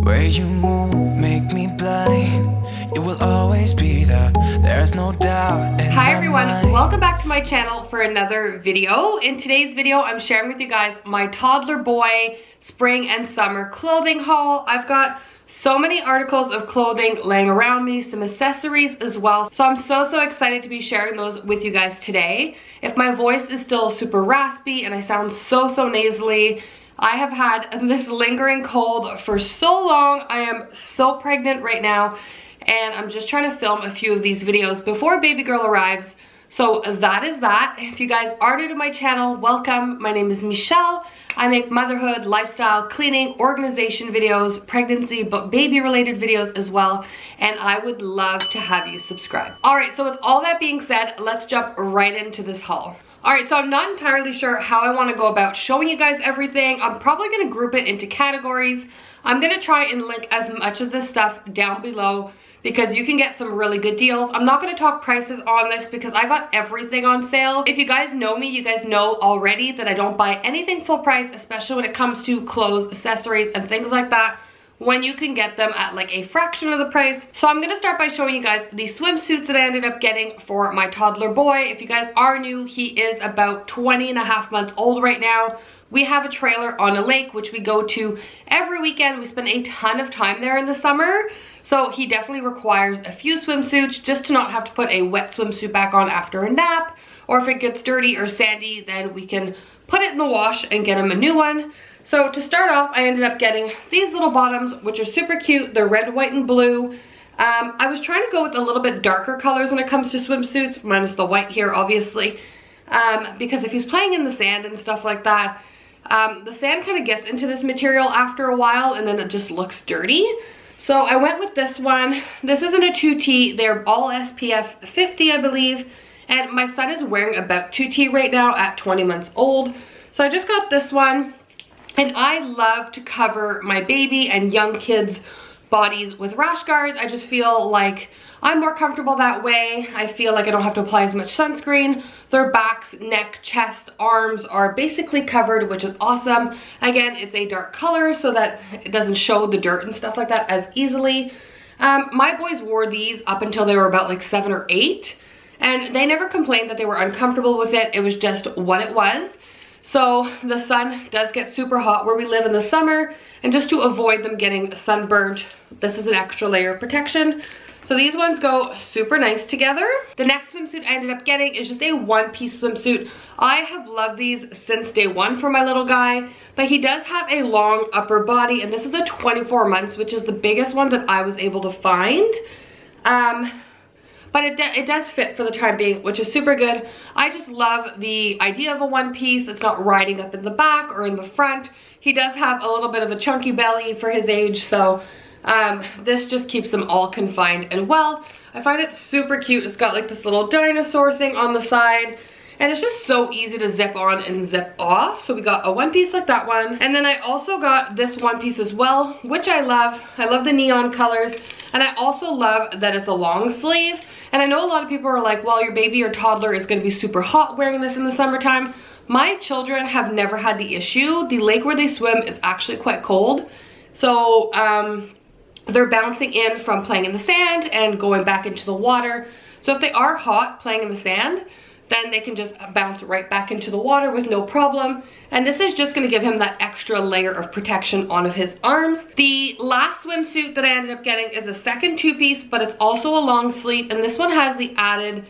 way you move make me blind. You will always be there, there's no doubt in Hi my everyone, mind. welcome back to my channel for another video. In today's video, I'm sharing with you guys my toddler boy spring and summer clothing haul. I've got so many articles of clothing laying around me, some accessories as well. So I'm so excited to be sharing those with you guys today. If my voice is still super raspy and I sound so nasally, I have had this lingering cold for so long. I am so pregnant right now and I'm just trying to film a few of these videos before baby girl arrives. So that is that. If you guys are new to my channel, welcome. My name is Michelle. I make motherhood, lifestyle, cleaning, organization videos, pregnancy, but baby related videos as well. And I would love to have you subscribe. All right, so with all that being said, let's jump right into this haul. All right, so I'm not entirely sure how I want to go about showing you guys everything. I'm probably going to group it into categories. I'm going to try and link as much of this stuff down below because you can get some really good deals. I'm not going to talk prices on this because I got everything on sale. If you guys know me, you guys know already that I don't buy anything full price, especially when it comes to clothes, accessories, and things like that, when you can get them at like a fraction of the price. So I'm going to start by showing you guys the swimsuits that I ended up getting for my toddler boy. If you guys are new, he is about 20 and a half months old right now. We have a trailer on a lake, which we go to every weekend. We spend a ton of time there in the summer. So he definitely requires a few swimsuits just to not have to put a wet swimsuit back on after a nap. Or if it gets dirty or sandy, then we can put it in the wash and get him a new one. So to start off, I ended up getting these little bottoms, which are super cute. They're red, white, and blue. I was trying to go with a little bit darker colors when it comes to swimsuits, minus the white here, obviously. Because if he's playing in the sand and stuff like that, the sand kind of gets into this material after a while and then it just looks dirty. So I went with this one. This isn't a 2T. They're all SPF 50, I believe. And my son is wearing about 2T right now at 20 months old. So I just got this one. And I love to cover my baby and young kids' bodies with rash guards. I just feel like I'm more comfortable that way. I feel like I don't have to apply as much sunscreen. Their backs, neck, chest, arms are basically covered, which is awesome. Again, it's a dark color so that it doesn't show the dirt and stuff like that as easily. My boys wore these up until they were about like 7 or 8. And they never complained that they were uncomfortable with it. It was just what it was. So the sun does get super hot where we live in the summer, and just to avoid them getting sunburnt, this is an extra layer of protection. So these ones go super nice together. The next swimsuit I ended up getting is just a one-piece swimsuit. I have loved these since day one for my little guy, but he does have a long upper body, and this is a 24 months, which is the biggest one that I was able to find. But it does fit for the time being, which is super good. I just love the idea of a one piece. It's not riding up in the back or in the front. He does have a little bit of a chunky belly for his age, so this just keeps him all confined and well. I find it super cute. It's got like this little dinosaur thing on the side, and it's just so easy to zip on and zip off. So we got a one piece like that one. And then I also got this one piece as well, which I love. I love the neon colors. And I also love that it's a long sleeve. And I know a lot of people are like, well, your baby or toddler is going to be super hot wearing this in the summertime. My children have never had the issue. The lake where they swim is actually quite cold. So they're bouncing in from playing in the sand and going back into the water. So if they are hot playing in the sand, then they can just bounce right back into the water with no problem. And this is just gonna give him that extra layer of protection on his arms. The last swimsuit that I ended up getting is a second two-piece, but it's also a long sleeve, and this one has the added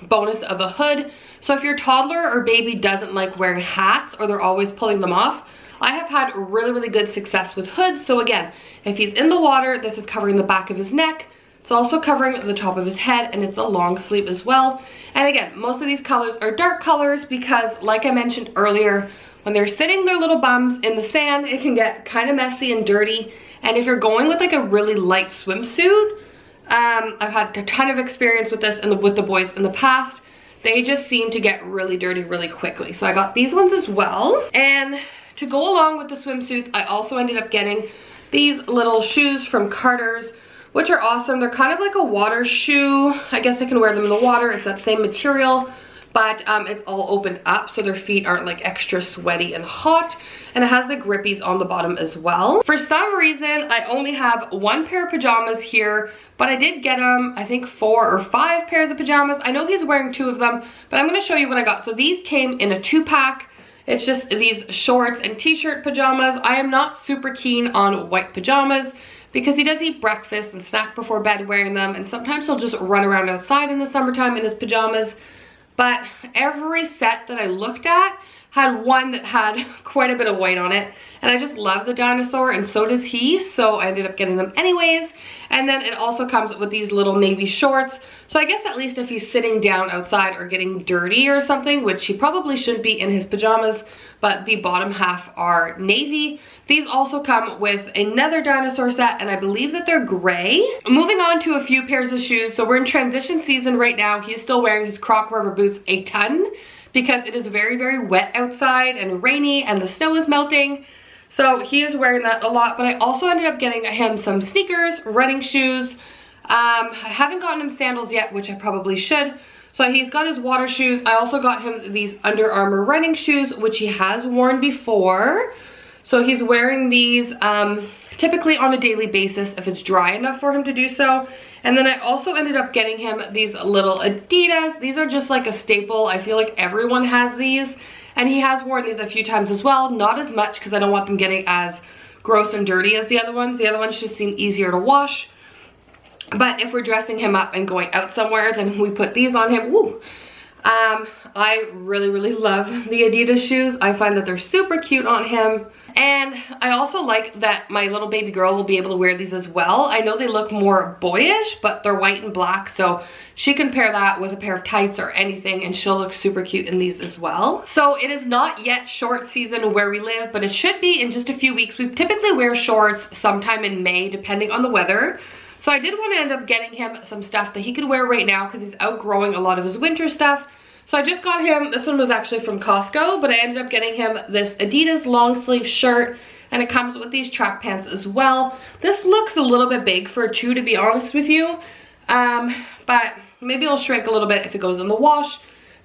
bonus of a hood. So if your toddler or baby doesn't like wearing hats or they're always pulling them off, I have had really good success with hoods. So again, if he's in the water, this is covering the back of his neck. It's also covering the top of his head, and it's a long sleeve as well. And again, most of these colors are dark colors because, like I mentioned earlier, when they're sitting their little bums in the sand, it can get kind of messy and dirty. And if you're going with like a really light swimsuit, I've had a ton of experience with this and with the boys in the past. They just seem to get really dirty really quickly. So I got these ones as well. And to go along with the swimsuits, I also ended up getting these little shoes from Carter's, which are awesome. They're kind of like a water shoe. I guess I can wear them in the water. It's that same material, but it's all opened up so their feet aren't like extra sweaty and hot, and it has the grippies on the bottom as well. For some reason I only have one pair of pajamas here, but I did get him I think 4 or 5 pairs of pajamas. I know he's wearing 2 of them, but I'm going to show you what I got. So these came in a 2-pack. It's just these shorts and t-shirt pajamas. I am not super keen on white pajamas because he does eat breakfast and snack before bed wearing them, and sometimes he'll just run around outside in the summertime in his pajamas. But every set that I looked at had one that had quite a bit of white on it, and I just love the dinosaur, and so does he, so I ended up getting them anyways. And then it also comes with these little navy shorts, so I guess at least if he's sitting down outside or getting dirty or something, which he probably shouldn't be in his pajamas, but the bottom half are navy. These also come with another dinosaur set, and I believe that they're gray. Moving on to a few pairs of shoes. So we're in transition season right now. He is still wearing his Croc rubber boots a ton because it is very, very wet outside and rainy and the snow is melting. So he is wearing that a lot, but I also ended up getting him some sneakers, running shoes. I haven't gotten him sandals yet, which I probably should. So he's got his water shoes. I also got him these Under Armour running shoes, which he has worn before. So he's wearing these typically on a daily basis if it's dry enough for him to do so. And then I also ended up getting him these little Adidas. These are just like a staple. I feel like everyone has these. And he has worn these a few times as well. Not as much because I don't want them getting as gross and dirty as the other ones. The other ones just seem easier to wash. But if we're dressing him up and going out somewhere, then we put these on him. Woo! I really, really love the Adidas shoes. I find that they're super cute on him. And I also like that my little baby girl will be able to wear these as well. I know they look more boyish, but they're white and black, so she can pair that with a pair of tights or anything, and she'll look super cute in these as well. So it is not yet short season where we live, but it should be in just a few weeks. We typically wear shorts sometime in May, depending on the weather. So I did want to end up getting him some stuff that he could wear right now because he's outgrowing a lot of his winter stuff. So I just got him, this one was actually from Costco, but I ended up getting him this Adidas long sleeve shirt, and it comes with these track pants as well. This looks a little bit big for a 2, to be honest with you, but maybe it'll shrink a little bit if it goes in the wash.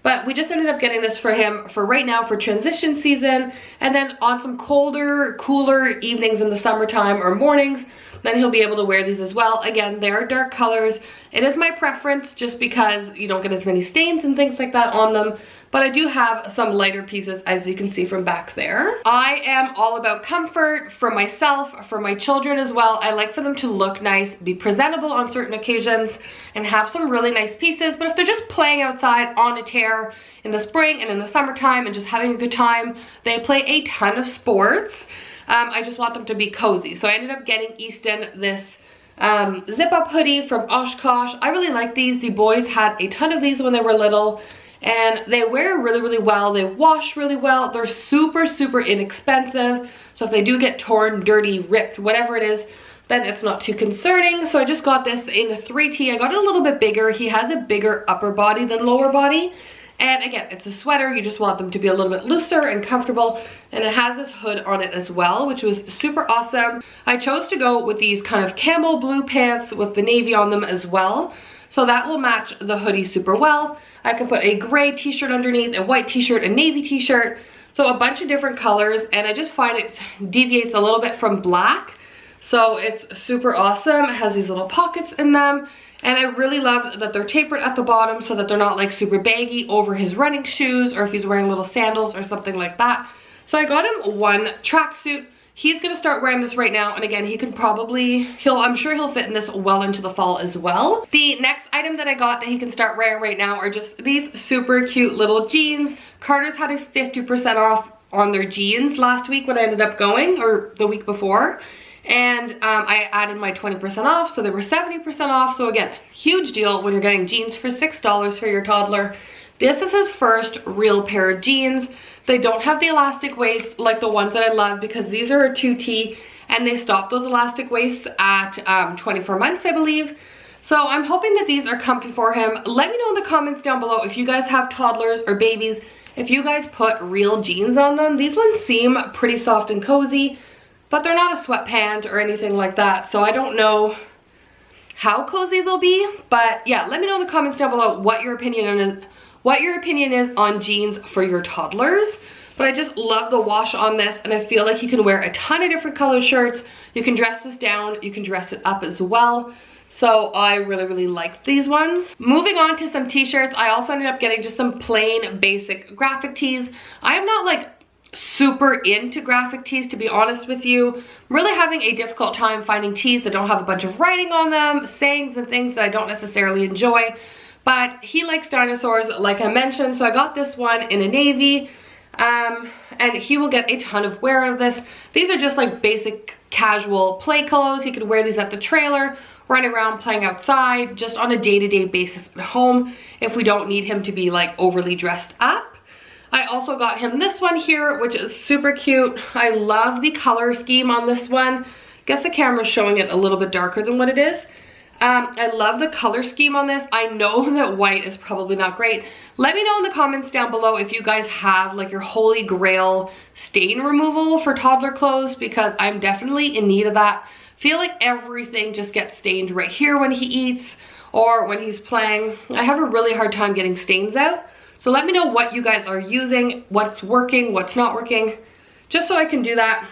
But we just ended up getting this for him for right now for transition season, and then on some colder, cooler evenings in the summertime or mornings, then he'll be able to wear these as well. Again, they're dark colors. It is my preference just because you don't get as many stains and things like that on them. But I do have some lighter pieces, as you can see from back there. I am all about comfort for myself, for my children as well. I like for them to look nice, be presentable on certain occasions, and have some really nice pieces. But if they're just playing outside on a tear in the spring and in the summertime and just having a good time, they play a ton of sports. I just want them to be cozy. So I ended up getting Easton this zip-up hoodie from Oshkosh. I really like these. The boys had a ton of these when they were little, and they wear really, really well. They wash really well. They're super, super inexpensive. So if they do get torn, dirty, ripped, whatever it is, then it's not too concerning. So I just got this in a 3T. I got it a little bit bigger. He has a bigger upper body than lower body. And again, it's a sweater. You just want them to be a little bit looser and comfortable. And it has this hood on it as well, which was super awesome. I chose to go with these kind of camo blue pants with the navy on them as well. So that will match the hoodie super well. I can put a gray t-shirt underneath, a white t-shirt, a navy t-shirt. So a bunch of different colors. And I just find it deviates a little bit from black. So it's super awesome. It has these little pockets in them. And I really love that they're tapered at the bottom so that they're not like super baggy over his running shoes or if he's wearing little sandals or something like that. So I got him one tracksuit. He's gonna start wearing this right now, and again, he can probably, I'm sure he'll fit in this well into the fall as well. The next item that I got that he can start wearing right now are just these super cute little jeans. Carter's had a 50% off on their jeans last week when I ended up going, or the week before. And I added my 20% off, so they were 70% off. So again, huge deal when you're getting jeans for $6 for your toddler. This is his first real pair of jeans. They don't have the elastic waist like the ones that I love, because these are a 2T and they stopped those elastic waists at 24 months, I believe. So I'm hoping that these are comfy for him. Let me know in the comments down below if you guys have toddlers or babies, if you guys put real jeans on them. These ones seem pretty soft and cozy, but they're not a sweatpant or anything like that. So I don't know how cozy they'll be, but yeah, let me know in the comments down below what your opinion what your opinion is on jeans for your toddlers. But I just love the wash on this, and I feel like you can wear a ton of different color shirts. You can dress this down, you can dress it up as well. So I really like these ones. Moving on to some t-shirts, I also ended up getting just some plain basic graphic tees. I am not like super into graphic tees, to be honest with you. I'm really having a difficult time finding tees that don't have a bunch of writing on them, sayings and things that I don't necessarily enjoy. But he likes dinosaurs, like I mentioned, so I got this one in a navy. And he will get a ton of wear of this. These are just like basic casual play clothes. He could wear these at the trailer, run around playing outside, just on a day-to-day basis at home if we don't need him to be like overly dressed up. I also got him this one here, which is super cute. I love the color scheme on this one. I guess the camera's showing it a little bit darker than what it is. I love the color scheme on this. I know that white is probably not great. Let me know in the comments down below if you guys have like your holy grail stain removal for toddler clothes, because I'm definitely in need of that. Feel like everything just gets stained right here when he eats or when he's playing. I have a really hard time getting stains out. So let me know what you guys are using, what's working, what's not working, just so I can do that.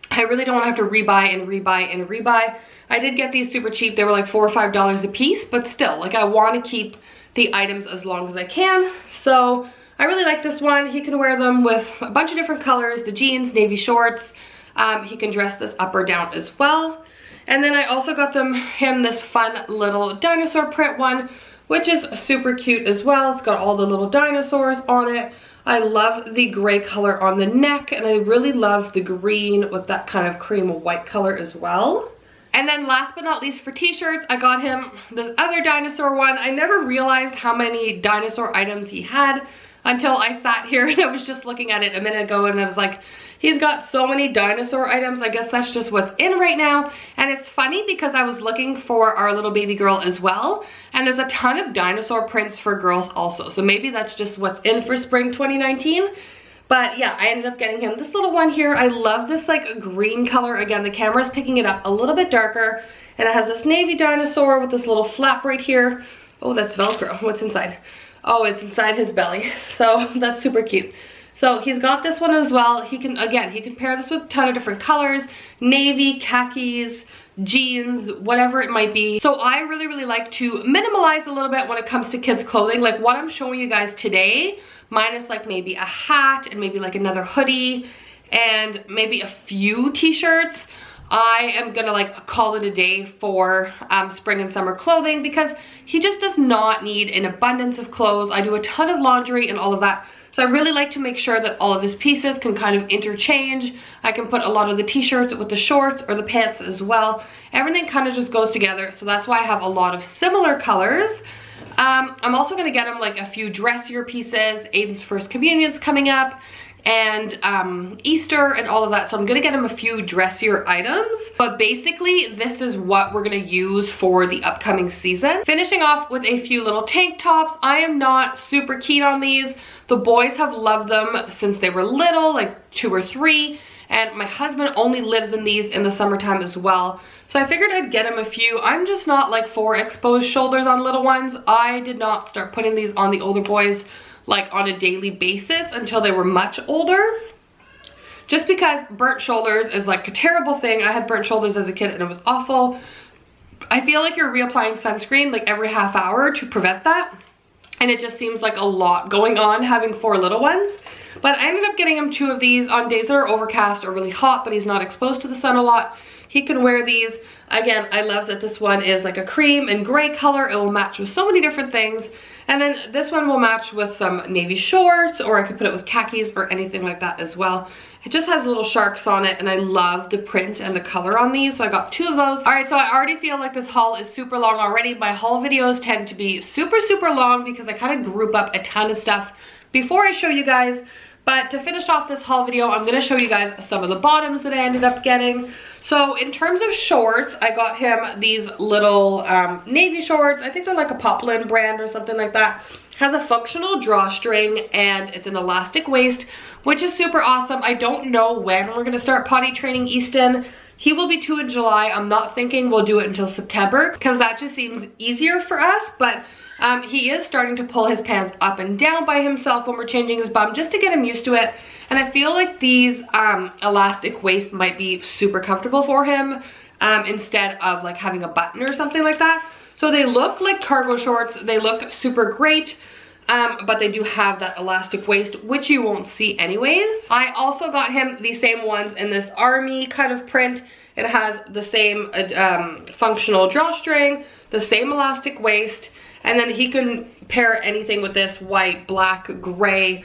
I really don't want to have to rebuy and rebuy and rebuy. I did get these super cheap. They were like $4 or $5 a piece, but still, like, I want to keep the items as long as I can. So I really like this one. He can wear them with a bunch of different colors, the jeans, navy shorts. He can dress this up or down as well. And then I also got him this fun little dinosaur print one, which is super cute as well. It's got all the little dinosaurs on it. I love the gray color on the neck, and I really love the green with that kind of cream white color as well. And then last but not least for t-shirts, I got him this other dinosaur one. I never realized how many dinosaur items he had until I sat here and I was just looking at it a minute ago, and I was like, he's got so many dinosaur items. I guess that's just what's in right now. And it's funny because I was looking for our little baby girl as well, and there's a ton of dinosaur prints for girls also. So maybe that's just what's in for spring 2019. But yeah, I ended up getting him this little one here. I love this like green color. Again, the camera's picking it up a little bit darker, and it has this navy dinosaur with this little flap right here. Oh, that's Velcro. What's inside? Oh, it's inside his belly. So that's super cute. So he's got this one as well. He can, again, he can pair this with a ton of different colors, navy, khakis, jeans, whatever it might be. So I really like to minimalize a little bit when it comes to kids clothing. Like what I'm showing you guys today, minus like maybe a hat and maybe like another hoodie and maybe a few t-shirts, I am gonna like call it a day for spring and summer clothing, because he just does not need an abundance of clothes. I do a ton of laundry and all of that. So I really like to make sure that all of his pieces can kind of interchange. I can put a lot of the t-shirts with the shorts or the pants as well. Everything kind of just goes together. So that's why I have a lot of similar colors. I'm also going to get him like a few dressier pieces. Aiden's first communion's coming up, and Easter and all of that. So I'm going to get him a few dressier items. But basically, this is what we're going to use for the upcoming season. Finishing off with a few little tank tops. I am not super keen on these. The boys have loved them since they were little, like 2 or 3. And my husband only lives in these in the summertime as well. So I figured I'd get him a few. I'm just not like for exposed shoulders on little ones. I did not start putting these on the older boys like on a daily basis until they were much older. Just because burnt shoulders is like a terrible thing. I had burnt shoulders as a kid and it was awful. I feel like you're reapplying sunscreen like every half hour to prevent that. And it just seems like a lot going on having 4 little ones. But I ended up getting him 2 of these on days that are overcast or really hot, but he's not exposed to the sun a lot. He can wear these. Again, I love that this one is like a cream and gray color. It will match with so many different things. And then this one will match with some navy shorts, or I could put it with khakis or anything like that as well. It just has little sharks on it, and I love the print and the color on these, so I got 2 of those. All right, so I already feel like this haul is super long already. My haul videos tend to be super long because I kind of group up a ton of stuff before I show you guys. But to finish off this haul video, I'm going to show you guys some of the bottoms that I ended up getting. So in terms of shorts, I got him these little navy shorts. I think they're like a Poplin brand or something like that. Has a functional drawstring and it's an elastic waist, which is super awesome. I don't know when we're going to start potty training Easton. He will be 2 in July. I'm not thinking we'll do it until September because that just seems easier for us, but he is starting to pull his pants up and down by himself when we're changing his bum just to get him used to it. And I feel like these elastic waist might be super comfortable for him instead of like having a button or something like that. So they look like cargo shorts. They look super great. But they do have that elastic waist, which you won't see anyways. I also got him the same ones in this army kind of print. It has the same functional drawstring, the same elastic waist, and then he can pair anything with this: white, black, gray,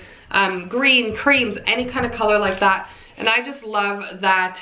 green, creams, any kind of color like that. And I just love that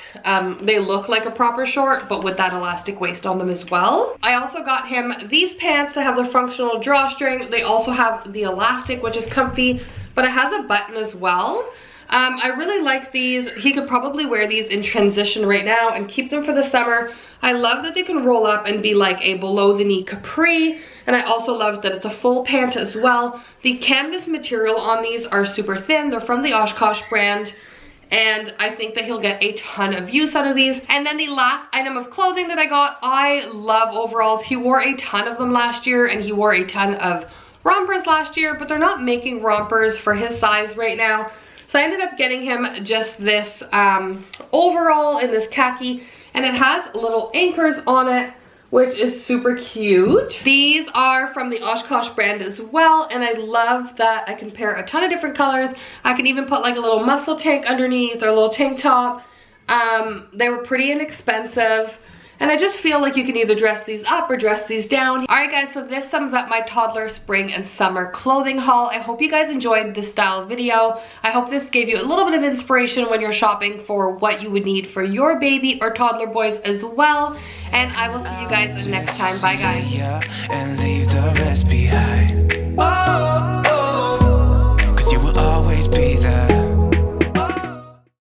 they look like a proper short, but with that elastic waist on them as well. I also got him these pants that have the functional drawstring. They also have the elastic, which is comfy, but it has a button as well. I really like these. He could probably wear these in transition right now and keep them for the summer. I love that they can roll up and be like a below the knee capri. And I also love that it's a full pant as well. The canvas material on these are super thin. They're from the Oshkosh brand. And I think that he'll get a ton of use out of these. And then the last item of clothing that I got, I love overalls. He wore a ton of them last year, and he wore a ton of rompers last year, but they're not making rompers for his size right now. So I ended up getting him just this overall in this khaki, and it has little anchors on it, which is super cute. These are from the Oshkosh brand as well, and I love that I can pair a ton of different colors. I can even put like a little muscle tank underneath or a little tank top. They were pretty inexpensive, and I just feel like you can either dress these up or dress these down. Alright guys, so this sums up my toddler spring and summer clothing haul. I hope you guys enjoyed this style video. I hope this gave you a little bit of inspiration when you're shopping for what you would need for your baby or toddler boys as well. And I will see you guys next time. Bye guys. And leave the rest behind. Oh.